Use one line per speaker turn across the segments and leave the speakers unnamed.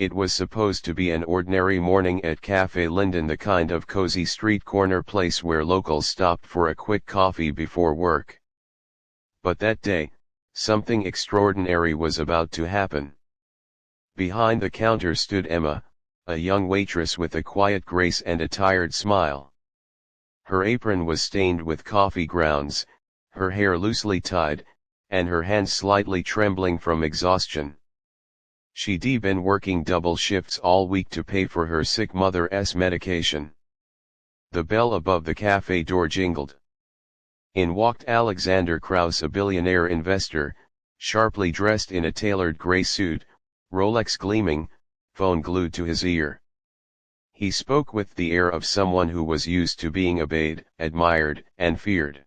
It was supposed to be an ordinary morning at Café Linden, the kind of cozy street corner place where locals stopped for a quick coffee before work. But that day, something extraordinary was about to happen. Behind the counter stood Emma, a young waitress with a quiet grace and a tired smile. Her apron was stained with coffee grounds, her hair loosely tied, and her hands slightly trembling from exhaustion. She'd been working double shifts all week to pay for her sick mother's medication. The bell above the cafe door jingled. In walked Alexander Krauss, a billionaire investor, sharply dressed in a tailored gray suit, Rolex gleaming, phone glued to his ear. He spoke with the air of someone who was used to being obeyed, admired, and feared.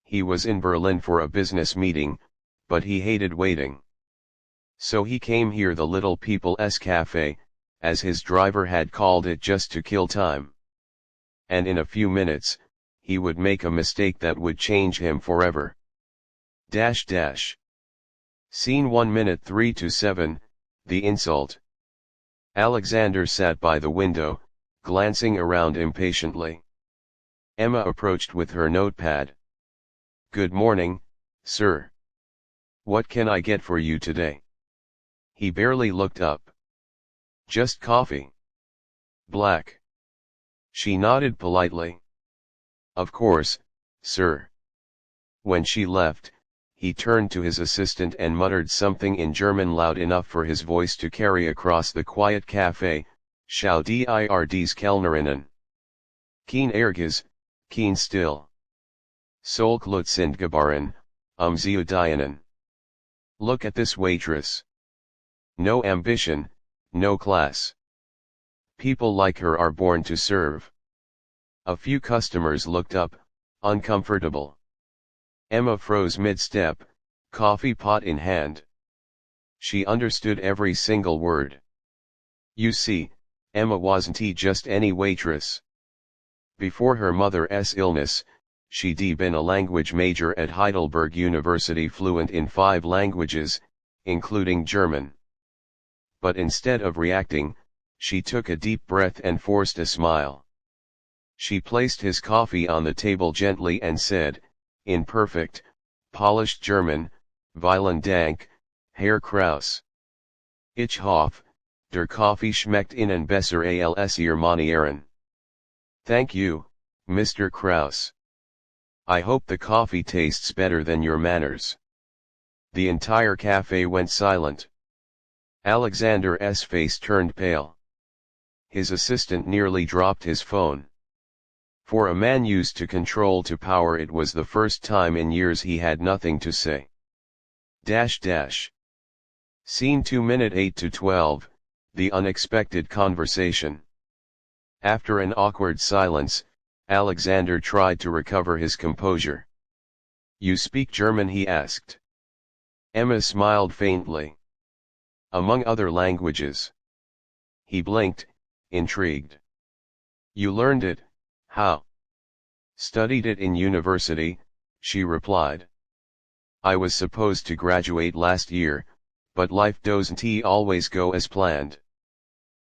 He was in Berlin for a business meeting, but he hated waiting. So he came here, the Little People's Cafe, as his driver had called it, just to kill time. And in a few minutes, he would make a mistake that would change him forever. Scene 1 minute 3 to 7, the insult. Alexander sat by the window, glancing around impatiently. Emma approached with her notepad. "Good morning, sir. What can I get for you today?" He barely looked up. "Just coffee. Black." She nodded politely. "Of course, sir." When she left, he turned to his assistant and muttered something in German loud enough for his voice to carry across the quiet cafe. "Schau dir dies Kellnerinnen. Kein Ärges, kein Still. Solklut sind Gebaren, zu dienen. Look at this waitress. No ambition, no class. People like her are born to serve." A few customers looked up, uncomfortable. Emma froze mid-step, coffee pot in hand. She understood every single word. You see, Emma wasn't just any waitress. Before her mother's illness, she'd been a language major at Heidelberg University, fluent in 5 languages, including German. But instead of reacting, she took a deep breath and forced a smile. She placed his coffee on the table gently and said, in perfect, polished German, "Vielen Dank, Herr Krauss. Ich hoffe, der Kaffee schmeckt Ihnen besser als Ihre Manieren." "Thank you, Mr. Krauss. I hope the coffee tastes better than your manners." The entire cafe went silent. Alexander's face turned pale. His assistant nearly dropped his phone. For a man used to control to power, it was the first time in years he had nothing to say. Scene 2 minute 8 to 12, the unexpected conversation. After an awkward silence, Alexander tried to recover his composure. "You speak German?" he asked. Emma smiled faintly. "Among other languages." He blinked, intrigued. "You learned it, how?" "Studied it in university," she replied. "I was supposed to graduate last year, but life doesn't always go as planned."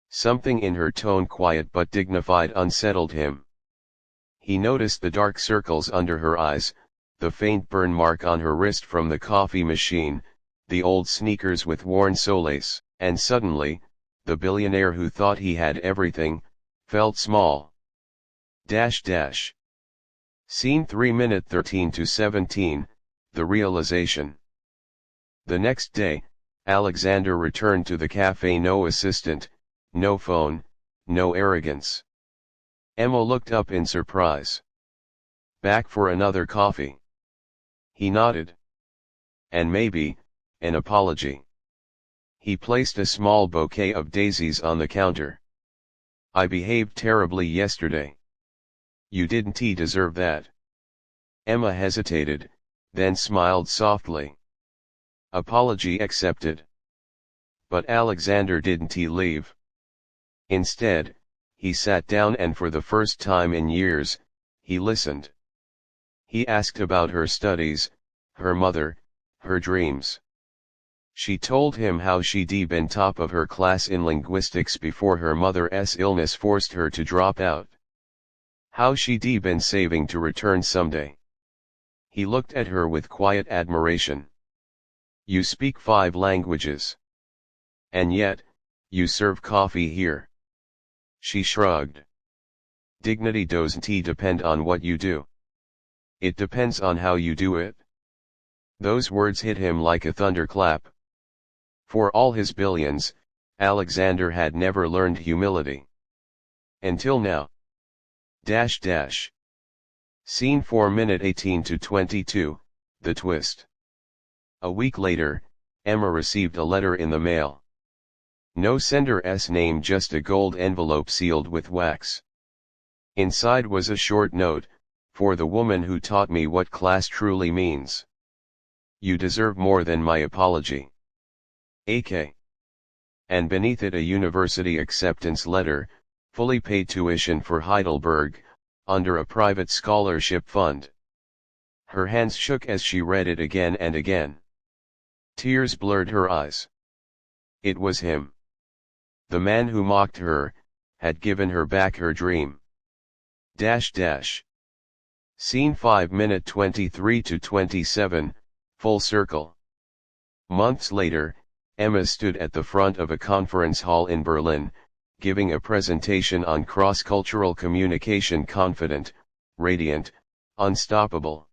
Something in her tone, quiet but dignified, unsettled him. He noticed the dark circles under her eyes, the faint burn mark on her wrist from the coffee machine, the old sneakers with worn soles, and suddenly, the billionaire who thought he had everything, felt small. Scene 3 minute 13 to 17, the realization. The next day, Alexander returned to the cafe. No assistant, no phone, no arrogance. Emma looked up in surprise. "Back for another coffee?" He nodded. "And maybe, an apology." He placed a small bouquet of daisies on the counter. "I behaved terribly yesterday." "You didn't deserve that." Emma hesitated, then smiled softly. "Apology accepted." But Alexander didn't leave. Instead, he sat down and for the first time in years, he listened. He asked about her studies, her mother, her dreams. She told him how she'd been top of her class in linguistics before her mother's illness forced her to drop out. How she'd been saving to return someday. He looked at her with quiet admiration. You speak 5 languages. And yet, you serve coffee here. She shrugged. Dignity doesn't depend on what you do. It depends on how you do it. Those words hit him like a thunderclap. For all his billions, Alexander had never learned humility. Until now. Scene 4 minute 18 to 22, the twist. A week later, Emma received a letter in the mail. No sender's name, just a gold envelope sealed with wax. Inside was a short note, for the woman who taught me what class truly means. You deserve more than my apology. AK. And beneath it a university acceptance letter, fully paid tuition for Heidelberg, under a private scholarship fund. Her hands shook as she read it again and again. Tears blurred her eyes. It was him. The man who mocked her, had given her back her dream. Scene 5 minute 23 to 27, full circle. Months later, Emma stood at the front of a conference hall in Berlin, giving a presentation on cross-cultural communication. Confident, radiant, unstoppable.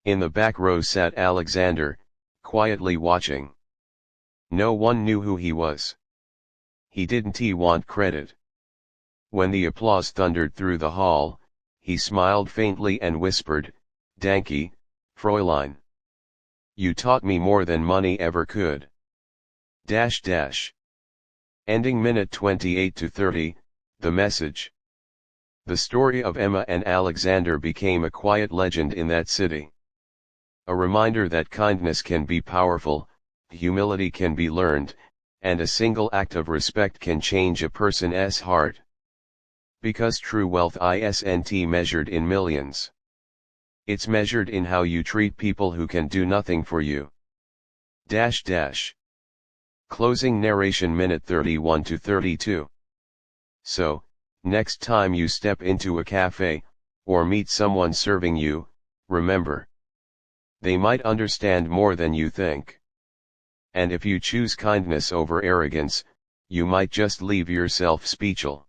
In the back row sat Alexander, quietly watching. No one knew who he was. He didn't want credit. When the applause thundered through the hall, he smiled faintly and whispered, "Danke, Fräulein. You taught me more than money ever could." Ending minute 28 to 30, the message. The story of Emma and Alexander became a quiet legend in that city. A reminder that kindness can be powerful, humility can be learned, and a single act of respect can change a person's heart. Because true wealth isn't measured in millions. It's measured in how you treat people who can do nothing for you. Closing narration minute 31 to 32. So, next time you step into a cafe, or meet someone serving you, remember. They might understand more than you think. And if you choose kindness over arrogance, you might just leave yourself speechless.